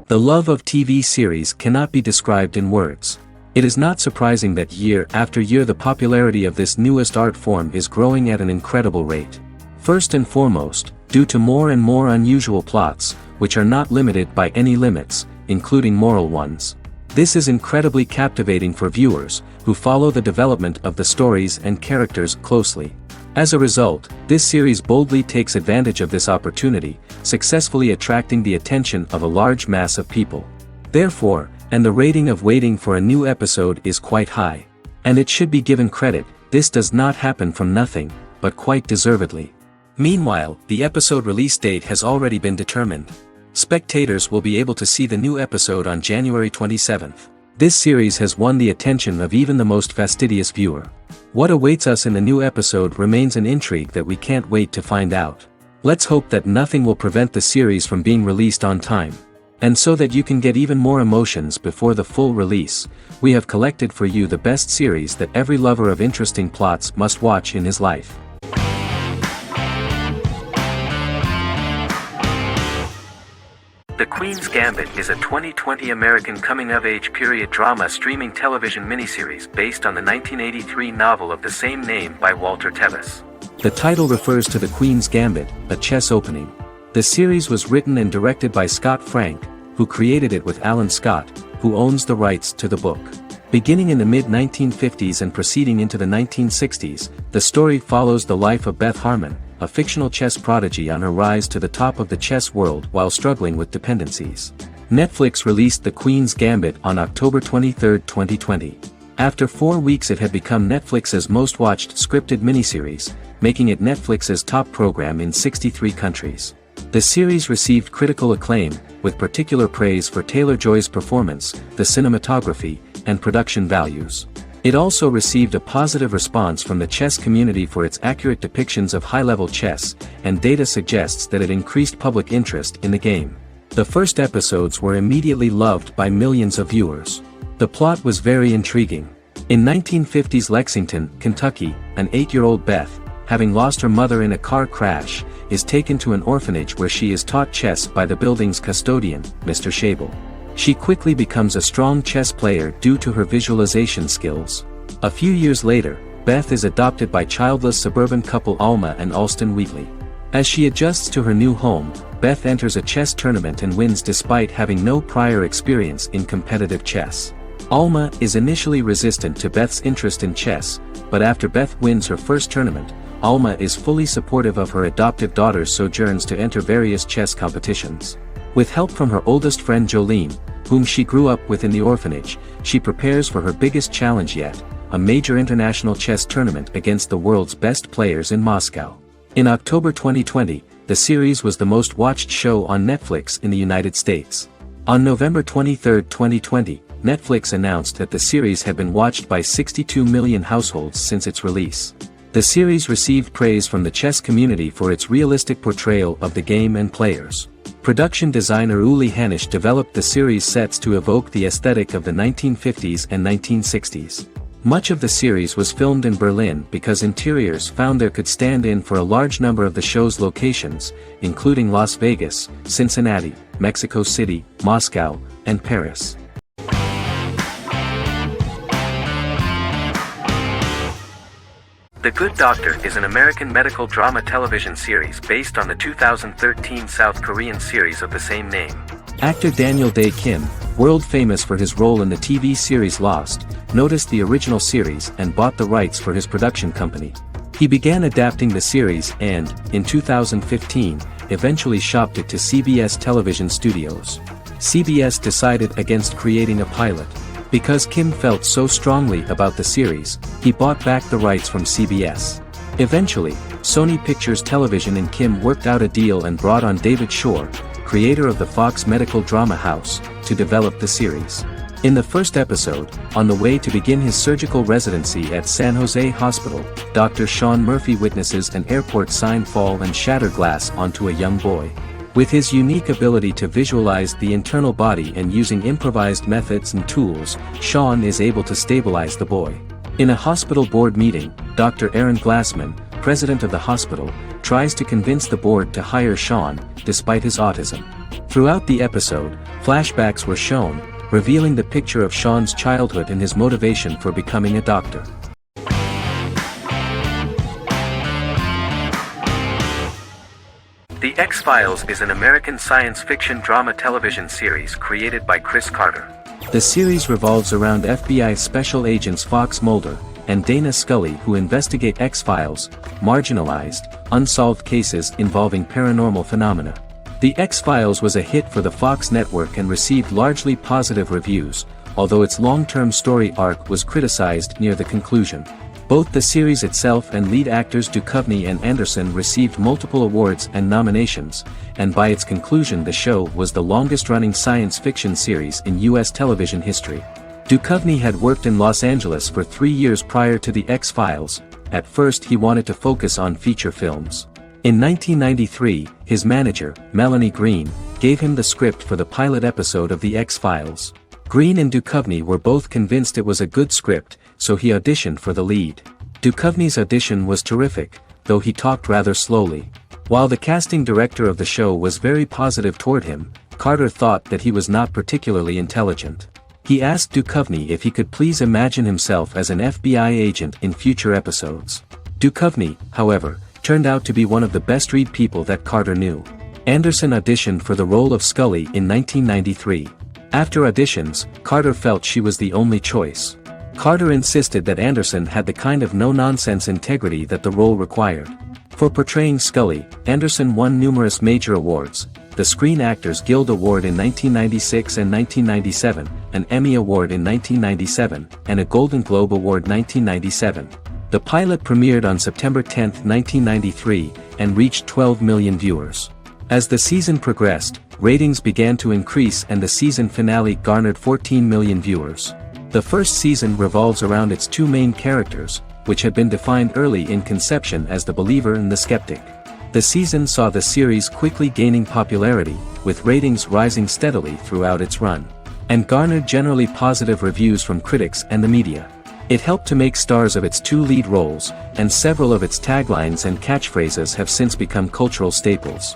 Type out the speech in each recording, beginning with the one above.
The love of TV series cannot be described in words. It is not surprising that year after year the popularity of this newest art form is growing at an incredible rate. First and foremost, due to more and more unusual plots, which are not limited by any limits, including moral ones. This is incredibly captivating for viewers, who follow the development of the stories and characters closely. As a result, this series boldly takes advantage of this opportunity, successfully attracting the attention of a large mass of people. Therefore, and the rating of waiting for a new episode is quite high. And it should be given credit, this does not happen from nothing, but quite deservedly. Meanwhile, the episode release date has already been determined. Spectators will be able to see the new episode on January 27th. This series has won the attention of even the most fastidious viewer. What awaits us in the new episode remains an intrigue that we can't wait to find out. Let's hope that nothing will prevent the series from being released on time. And so that you can get even more emotions before the full release, we have collected for you the best series that every lover of interesting plots must watch in his life. The Queen's Gambit is a 2020 American coming-of-age period drama streaming television miniseries based on the 1983 novel of the same name by Walter Tevis. The title refers to the Queen's Gambit, a chess opening. The series was written and directed by Scott Frank, who created it with Alan Scott, who owns the rights to the book. Beginning in the mid-1950s and proceeding into the 1960s, the story follows the life of Beth Harmon, a fictional chess prodigy on her rise to the top of the chess world while struggling with dependencies. Netflix released The Queen's Gambit on October 23, 2020. After 4 weeks it had become Netflix's most watched scripted miniseries, making it Netflix's top program in 63 countries. The series received critical acclaim, with particular praise for Taylor-Joy's performance, the cinematography, and production values. It also received a positive response from the chess community for its accurate depictions of high-level chess, and data suggests that it increased public interest in the game. The first episodes were immediately loved by millions of viewers. The plot was very intriguing. In 1950s Lexington, Kentucky, an 8-year-old Beth, having lost her mother in a car crash, is taken to an orphanage where she is taught chess by the building's custodian, Mr. Schabel. She quickly becomes a strong chess player due to her visualization skills. A few years later, Beth is adopted by childless suburban couple Alma and Alston Wheatley. As she adjusts to her new home, Beth enters a chess tournament and wins despite having no prior experience in competitive chess. Alma is initially resistant to Beth's interest in chess, but after Beth wins her first tournament, Alma is fully supportive of her adoptive daughter's sojourns to enter various chess competitions. With help from her oldest friend Jolene, whom she grew up with in the orphanage, she prepares for her biggest challenge yet, a major international chess tournament against the world's best players in Moscow. In October 2020, the series was the most watched show on Netflix in the United States. On November 23, 2020, Netflix announced that the series had been watched by 62 million households since its release. The series received praise from the chess community for its realistic portrayal of the game and players. Production designer Uli Hanisch developed the series sets to evoke the aesthetic of the 1950s and 1960s. Much of the series was filmed in Berlin because interiors found there could stand in for a large number of the show's locations, including Las Vegas, Cincinnati, Mexico City, Moscow, and Paris. The Good Doctor is an American medical drama television series based on the 2013 South Korean series of the same name. Actor Daniel Dae Kim, world famous for his role in the TV series Lost, noticed the original series and bought the rights for his production company. He began adapting the series and, in 2015, eventually shopped it to CBS Television Studios. CBS decided against creating a pilot. Because Kim felt so strongly about the series, he bought back the rights from CBS. Eventually, Sony Pictures Television and Kim worked out a deal and brought on David Shore, creator of the Fox medical drama house, to develop the series. In the first episode, on the way to begin his surgical residency at San Jose Hospital, Dr. Sean Murphy witnesses an airport sign fall and shatter glass onto a young boy. With his unique ability to visualize the internal body and using improvised methods and tools, Sean is able to stabilize the boy. In a hospital board meeting, Dr. Aaron Glassman, president of the hospital, tries to convince the board to hire Sean, despite his autism. Throughout the episode, flashbacks were shown, revealing the picture of Sean's childhood and his motivation for becoming a doctor. The X-Files is an American science fiction drama television series created by Chris Carter. The series revolves around FBI Special Agents Fox Mulder and Dana Scully, who investigate X-Files, marginalized, unsolved cases involving paranormal phenomena. The X-Files was a hit for the Fox network and received largely positive reviews, although its long-term story arc was criticized near the conclusion. Both the series itself and lead actors Duchovny and Anderson received multiple awards and nominations, and by its conclusion the show was the longest-running science fiction series in U.S. television history. Duchovny had worked in Los Angeles for 3 years prior to The X-Files. At first he wanted to focus on feature films. In 1993, his manager, Melanie Green, gave him the script for the pilot episode of The X-Files. Green and Duchovny were both convinced it was a good script, so he auditioned for the lead. Duchovny's audition was terrific, though he talked rather slowly. While the casting director of the show was very positive toward him, Carter thought that he was not particularly intelligent. He asked Duchovny if he could please imagine himself as an FBI agent in future episodes. Duchovny, however, turned out to be one of the best-read people that Carter knew. Anderson auditioned for the role of Scully in 1993. After auditions, Carter felt she was the only choice. Carter insisted that Anderson had the kind of no-nonsense integrity that the role required. For portraying Scully, Anderson won numerous major awards, the Screen Actors Guild Award in 1996 and 1997, an Emmy Award in 1997, and a Golden Globe Award 1997. The pilot premiered on September 10, 1993, and reached 12 million viewers. As the season progressed, ratings began to increase and the season finale garnered 14 million viewers. The first season revolves around its two main characters, which had been defined early in conception as the believer and the skeptic. The season saw the series quickly gaining popularity, with ratings rising steadily throughout its run, and garnered generally positive reviews from critics and the media. It helped to make stars of its two lead roles, and several of its taglines and catchphrases have since become cultural staples.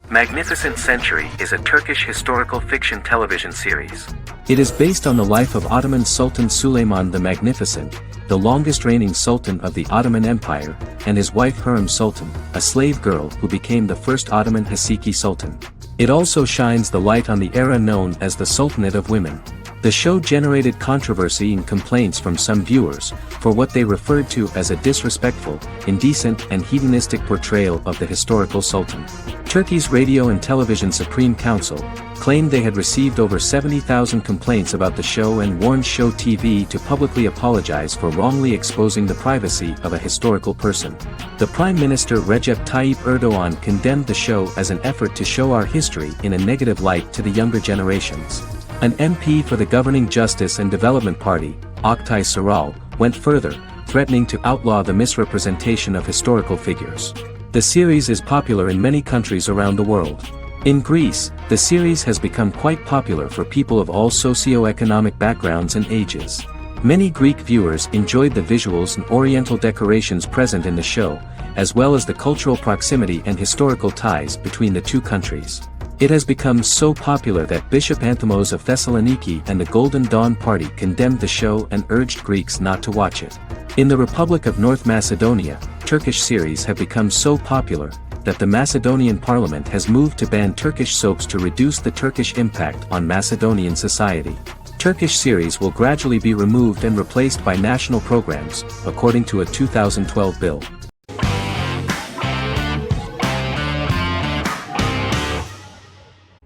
Magnificent Century is a Turkish historical fiction television series. It is based on the life of Ottoman Sultan Süleyman the Magnificent, the longest reigning sultan of the Ottoman Empire, and his wife Hürrem Sultan, a slave girl who became the first Ottoman Haseki Sultan. It also shines the light on the era known as the Sultanate of Women. The show generated controversy and complaints from some viewers, for what they referred to as a disrespectful, indecent and hedonistic portrayal of the historical sultan. Turkey's Radio and Television Supreme Council claimed they had received over 70,000 complaints about the show and warned Show TV to publicly apologize for wrongly exposing the privacy of a historical person. The Prime Minister Recep Tayyip Erdogan condemned the show as an effort to show our history in a negative light to the younger generations. An MP for the governing Justice and Development Party, Oktay Saral, went further, threatening to outlaw the misrepresentation of historical figures. The series is popular in many countries around the world. In Greece, the series has become quite popular for people of all socio-economic backgrounds and ages. Many Greek viewers enjoyed the visuals and oriental decorations present in the show, as well as the cultural proximity and historical ties between the two countries. It has become so popular that Bishop Anthimos of Thessaloniki and the Golden Dawn Party condemned the show and urged Greeks not to watch it. In the Republic of North Macedonia, Turkish series have become so popular that the Macedonian parliament has moved to ban Turkish soaps to reduce the Turkish impact on Macedonian society. Turkish series will gradually be removed and replaced by national programs, according to a 2012 bill.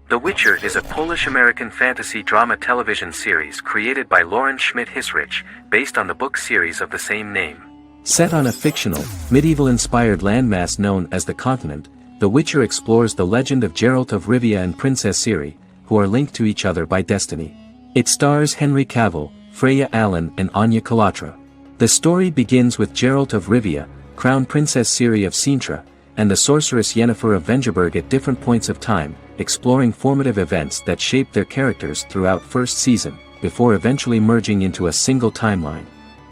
The Witcher is a Polish-American fantasy drama television series created by Lauren Schmidt-Hissrich, based on the book series of the same name. Set on a fictional, medieval-inspired landmass known as the Continent, The Witcher explores the legend of Geralt of Rivia and Princess Ciri, who are linked to each other by destiny. It stars Henry Cavill, Freya Allan and Anya Chalotra. The story begins with Geralt of Rivia, crowned Princess Ciri of Sintra, and the sorceress Yennefer of Vengerberg at different points of time, exploring formative events that shaped their characters throughout first season, before eventually merging into a single timeline.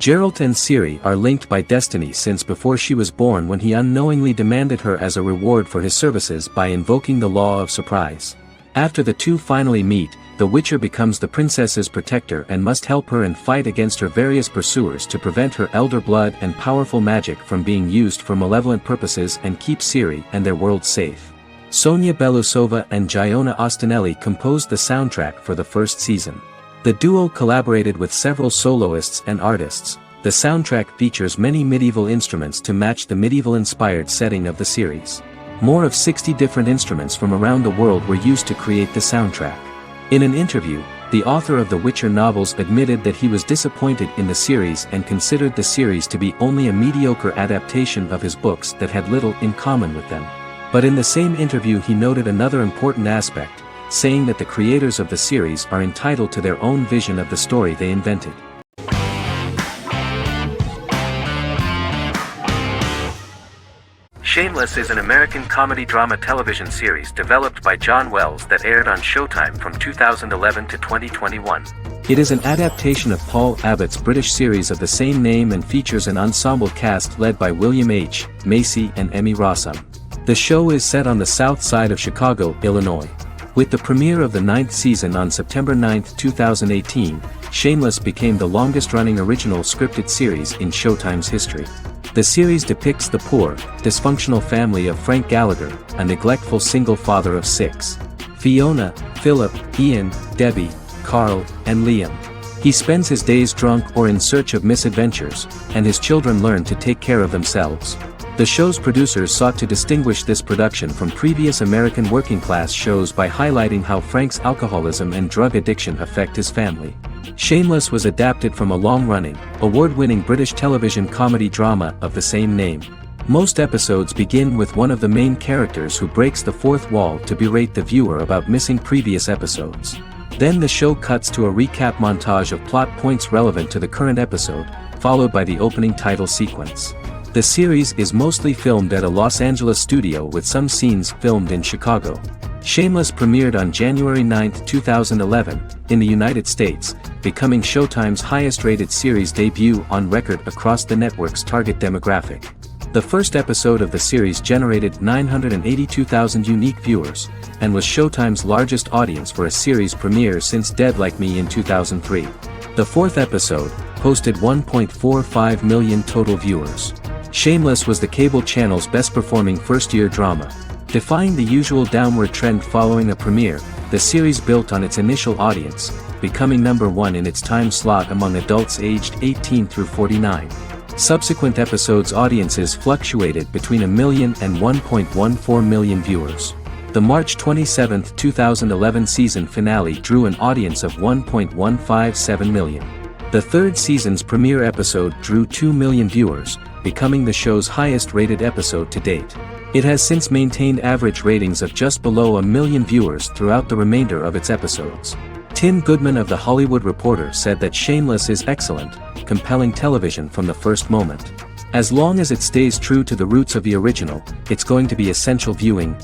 Geralt and Ciri are linked by destiny since before she was born when he unknowingly demanded her as a reward for his services by invoking the law of surprise. After the two finally meet, the Witcher becomes the princess's protector and must help her and fight against her various pursuers to prevent her elder blood and powerful magic from being used for malevolent purposes and keep Ciri and their world safe. Sonia Belousova and Giona Ostinelli composed the soundtrack for the first season. The duo collaborated with several soloists and artists. The soundtrack features many medieval instruments to match the medieval-inspired setting of the series. More of 60 different instruments from around the world were used to create the soundtrack. In an interview, the author of the Witcher novels admitted that he was disappointed in the series and considered the series to be only a mediocre adaptation of his books that had little in common with them. But in the same interview he noted another important aspect, saying that the creators of the series are entitled to their own vision of the story they invented. Shameless is an American comedy-drama television series developed by John Wells that aired on Showtime from 2011 to 2021. It is an adaptation of Paul Abbott's British series of the same name and features an ensemble cast led by William H. Macy and Emmy Rossum. The show is set on the south side of Chicago, Illinois. With the premiere of the 9th season on September 9, 2018, Shameless became the longest-running original scripted series in Showtime's history. The series depicts the poor, dysfunctional family of Frank Gallagher, a neglectful single father of 6. Fiona, Philip, Ian, Debbie, Carl, and Liam. He spends his days drunk or in search of misadventures, and his children learn to take care of themselves. The show's producers sought to distinguish this production from previous American working-class shows by highlighting how Frank's alcoholism and drug addiction affect his family. Shameless was adapted from a long-running, award-winning British television comedy drama of the same name. Most episodes begin with one of the main characters who breaks the fourth wall to berate the viewer about missing previous episodes. Then the show cuts to a recap montage of plot points relevant to the current episode, followed by the opening title sequence. The series is mostly filmed at a Los Angeles studio with some scenes filmed in Chicago. Shameless premiered on January 9, 2011, in the United States, becoming Showtime's highest-rated series debut on record across the network's target demographic. The first episode of the series generated 982,000 unique viewers, and was Showtime's largest audience for a series premiere since Dead Like Me in 2003. The fourth episode posted 1.45 million total viewers. Shameless was the cable channel's best-performing first-year drama. Defying the usual downward trend following a premiere, the series built on its initial audience, becoming number 1 in its time slot among adults aged 18 through 49. Subsequent episodes' audiences fluctuated between 1 million and 1.14 million viewers. The March 27, 2011 season finale drew an audience of 1.157 million. The third season's premiere episode drew 2 million viewers, becoming the show's highest-rated episode to date. It has since maintained average ratings of just below 1 million viewers throughout the remainder of its episodes. Tim Goodman of The Hollywood Reporter said that Shameless is excellent, compelling television from the first moment. As long as it stays true to the roots of the original, it's going to be essential viewing.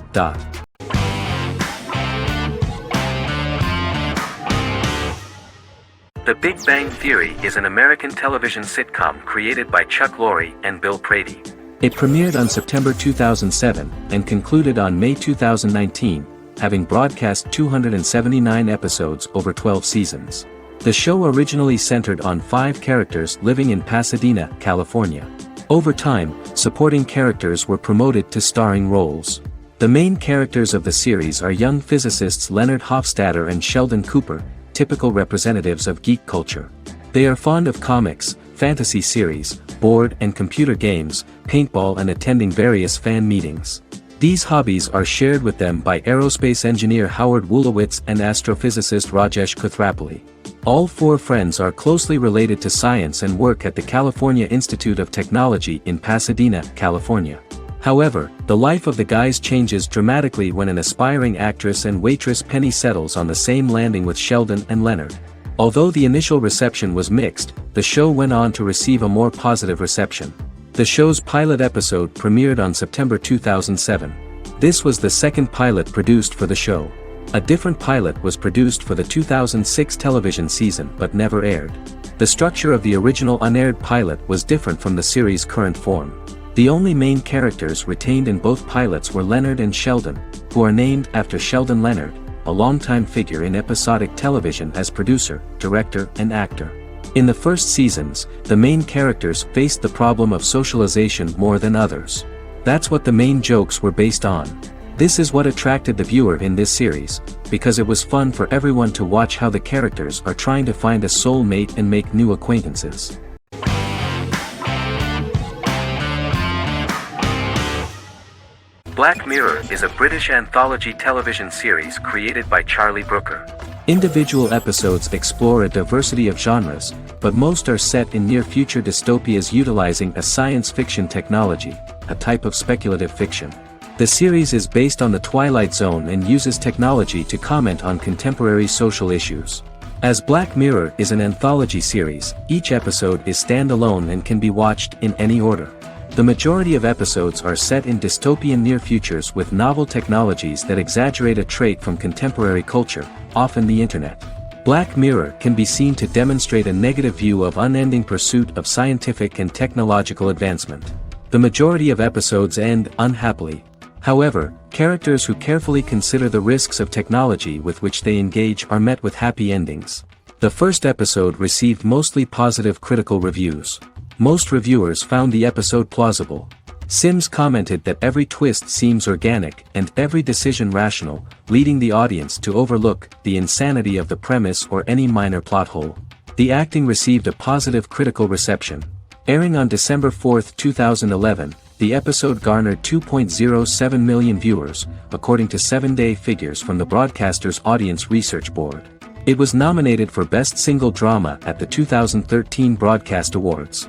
The Big Bang Theory is an American television sitcom created by Chuck Lorre and Bill Prady. It premiered on September 2007 and concluded on May 2019, having broadcast 279 episodes over 12 seasons. The show originally centered on 5 characters living in Pasadena, California. Over time, supporting characters were promoted to starring roles. The main characters of the series are young physicists Leonard Hofstadter and Sheldon Cooper, typical representatives of geek culture. They are fond of comics, fantasy series, board and computer games, paintball and attending various fan meetings. These hobbies are shared with them by aerospace engineer Howard Wolowitz and astrophysicist Rajesh Kuthrapalli. All 4 friends are closely related to science and work at the California Institute of Technology in Pasadena, California. However, the life of the guys changes dramatically when an aspiring actress and waitress Penny settles on the same landing with Sheldon and Leonard. Although the initial reception was mixed, the show went on to receive a more positive reception. The show's pilot episode premiered on September 2007. This was the second pilot produced for the show. A different pilot was produced for the 2006 television season but never aired. The structure of the original unaired pilot was different from the series' current form. The only main characters retained in both pilots were Leonard and Sheldon, who are named after Sheldon Leonard, a longtime figure in episodic television as producer, director, and actor. In the first seasons, the main characters faced the problem of socialization more than others. That's what the main jokes were based on. This is what attracted the viewer in this series, because it was fun for everyone to watch how the characters are trying to find a soul mate and make new acquaintances. Black Mirror is a British anthology television series created by Charlie Brooker. Individual episodes explore a diversity of genres, but most are set in near-future dystopias utilizing a science fiction technology, a type of speculative fiction. The series is based on the Twilight Zone and uses technology to comment on contemporary social issues. As Black Mirror is an anthology series, each episode is standalone and can be watched in any order. The majority of episodes are set in dystopian near futures with novel technologies that exaggerate a trait from contemporary culture, often the internet. Black Mirror can be seen to demonstrate a negative view of unending pursuit of scientific and technological advancement. The majority of episodes end unhappily. However, characters who carefully consider the risks of technology with which they engage are met with happy endings. The first episode received mostly positive critical reviews. Most reviewers found the episode plausible. Sims commented that every twist seems organic and every decision rational, leading the audience to overlook the insanity of the premise or any minor plot hole. The acting received a positive critical reception. Airing on December 4, 2011, the episode garnered 2.07 million viewers, according to 7-day figures from the broadcaster's Audience Research Board. It was nominated for Best Single Drama at the 2013 Broadcast Awards.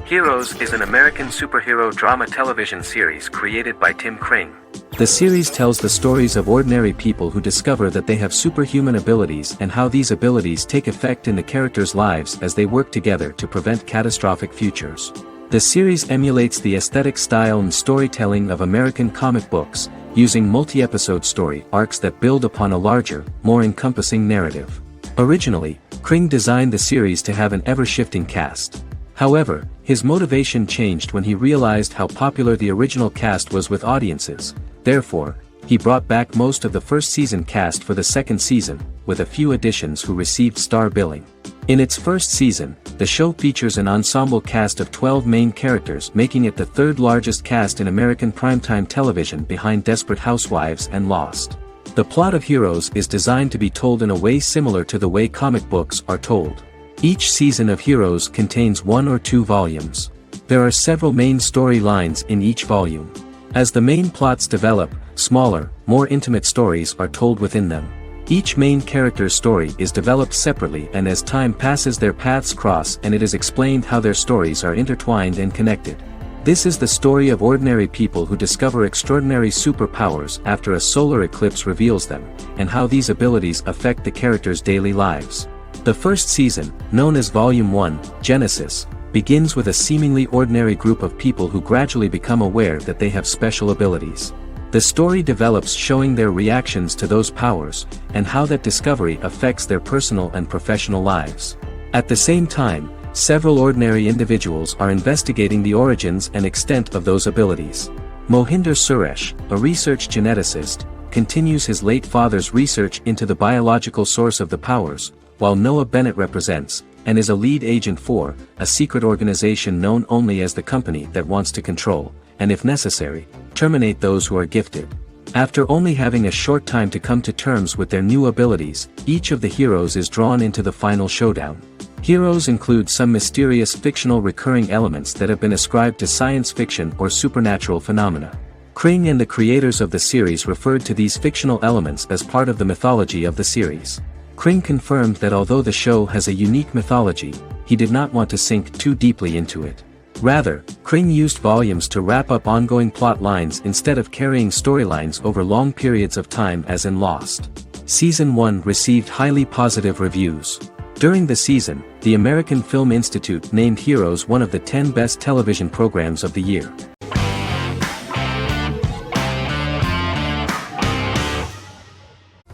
Heroes is an American superhero drama television series created by Tim Kring. The series tells the stories of ordinary people who discover that they have superhuman abilities and how these abilities take effect in the characters' lives as they work together to prevent catastrophic futures. The series emulates the aesthetic style and storytelling of American comic books, using multi-episode story arcs that build upon a larger, more encompassing narrative. Originally, Kring designed the series to have an ever-shifting cast. However, his motivation changed when he realized how popular the original cast was with audiences. Therefore, he brought back most of the first season cast for the second season, with a few additions who received star billing. In its first season, the show features an ensemble cast of 12 main characters, making it the third largest cast in American primetime television behind Desperate Housewives and Lost. The plot of Heroes is designed to be told in a way similar to the way comic books are told. Each season of Heroes contains 1 or 2 volumes. There are several main storylines in each volume. As the main plots develop, smaller, more intimate stories are told within them. Each main character's story is developed separately, and as time passes their paths cross and it is explained how their stories are intertwined and connected. This is the story of ordinary people who discover extraordinary superpowers after a solar eclipse reveals them, and how these abilities affect the characters' daily lives. The first season, known as Volume 1, Genesis, begins with a seemingly ordinary group of people who gradually become aware that they have special abilities. The story develops showing their reactions to those powers, and how that discovery affects their personal and professional lives. At the same time, several ordinary individuals are investigating the origins and extent of those abilities. Mohinder Suresh, a research geneticist, continues his late father's research into the biological source of the powers, while Noah Bennett represents, and is a lead agent for, a secret organization known only as the company that wants to control, and if necessary, terminate those who are gifted. After only having a short time to come to terms with their new abilities, each of the heroes is drawn into the final showdown. Heroes include some mysterious fictional recurring elements that have been ascribed to science fiction or supernatural phenomena. Kring and the creators of the series referred to these fictional elements as part of the mythology of the series. Kring confirmed that although the show has a unique mythology, he did not want to sink too deeply into it. Rather, Kring used volumes to wrap up ongoing plot lines instead of carrying storylines over long periods of time as in Lost. Season 1 received highly positive reviews. During the season, the American Film Institute named Heroes one of the 10 best television programs of the year.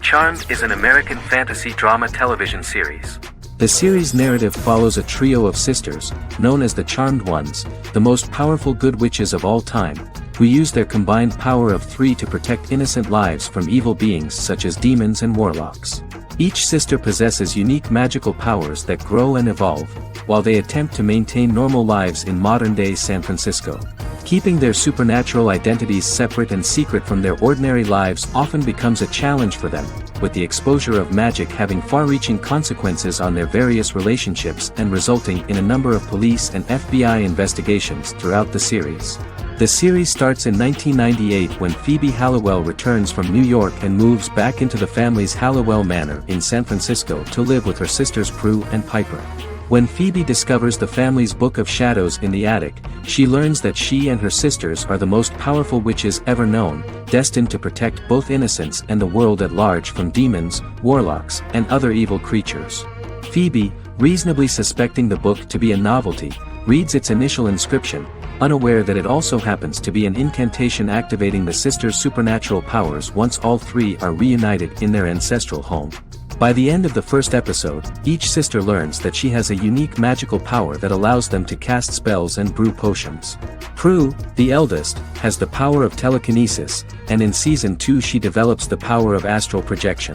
Charmed is an American fantasy drama television series. The series' narrative follows a trio of sisters, known as the Charmed Ones, the most powerful good witches of all time, who use their combined power of 3 to protect innocent lives from evil beings such as demons and warlocks. Each sister possesses unique magical powers that grow and evolve, while they attempt to maintain normal lives in modern-day San Francisco. Keeping their supernatural identities separate and secret from their ordinary lives often becomes a challenge for them, with the exposure of magic having far-reaching consequences on their various relationships and resulting in a number of police and FBI investigations throughout the series. The series starts in 1998 when Phoebe Halliwell returns from New York and moves back into the family's Halliwell Manor in San Francisco to live with her sisters Prue and Piper. When Phoebe discovers the family's Book of Shadows in the attic, she learns that she and her sisters are the most powerful witches ever known, destined to protect both innocents and the world at large from demons, warlocks, and other evil creatures. Phoebe, reasonably suspecting the book to be a novelty, reads its initial inscription, unaware that it also happens to be an incantation activating the sisters' supernatural powers once all 3 are reunited in their ancestral home. By the end of the first episode, each sister learns that she has a unique magical power that allows them to cast spells and brew potions. Prue, the eldest, has the power of telekinesis, and in Season 2 she develops the power of astral projection.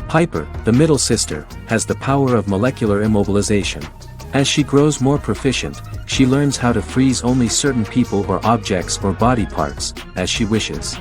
Piper, the middle sister, has the power of molecular immobilization. As she grows more proficient, she learns how to freeze only certain people or objects or body parts, as she wishes.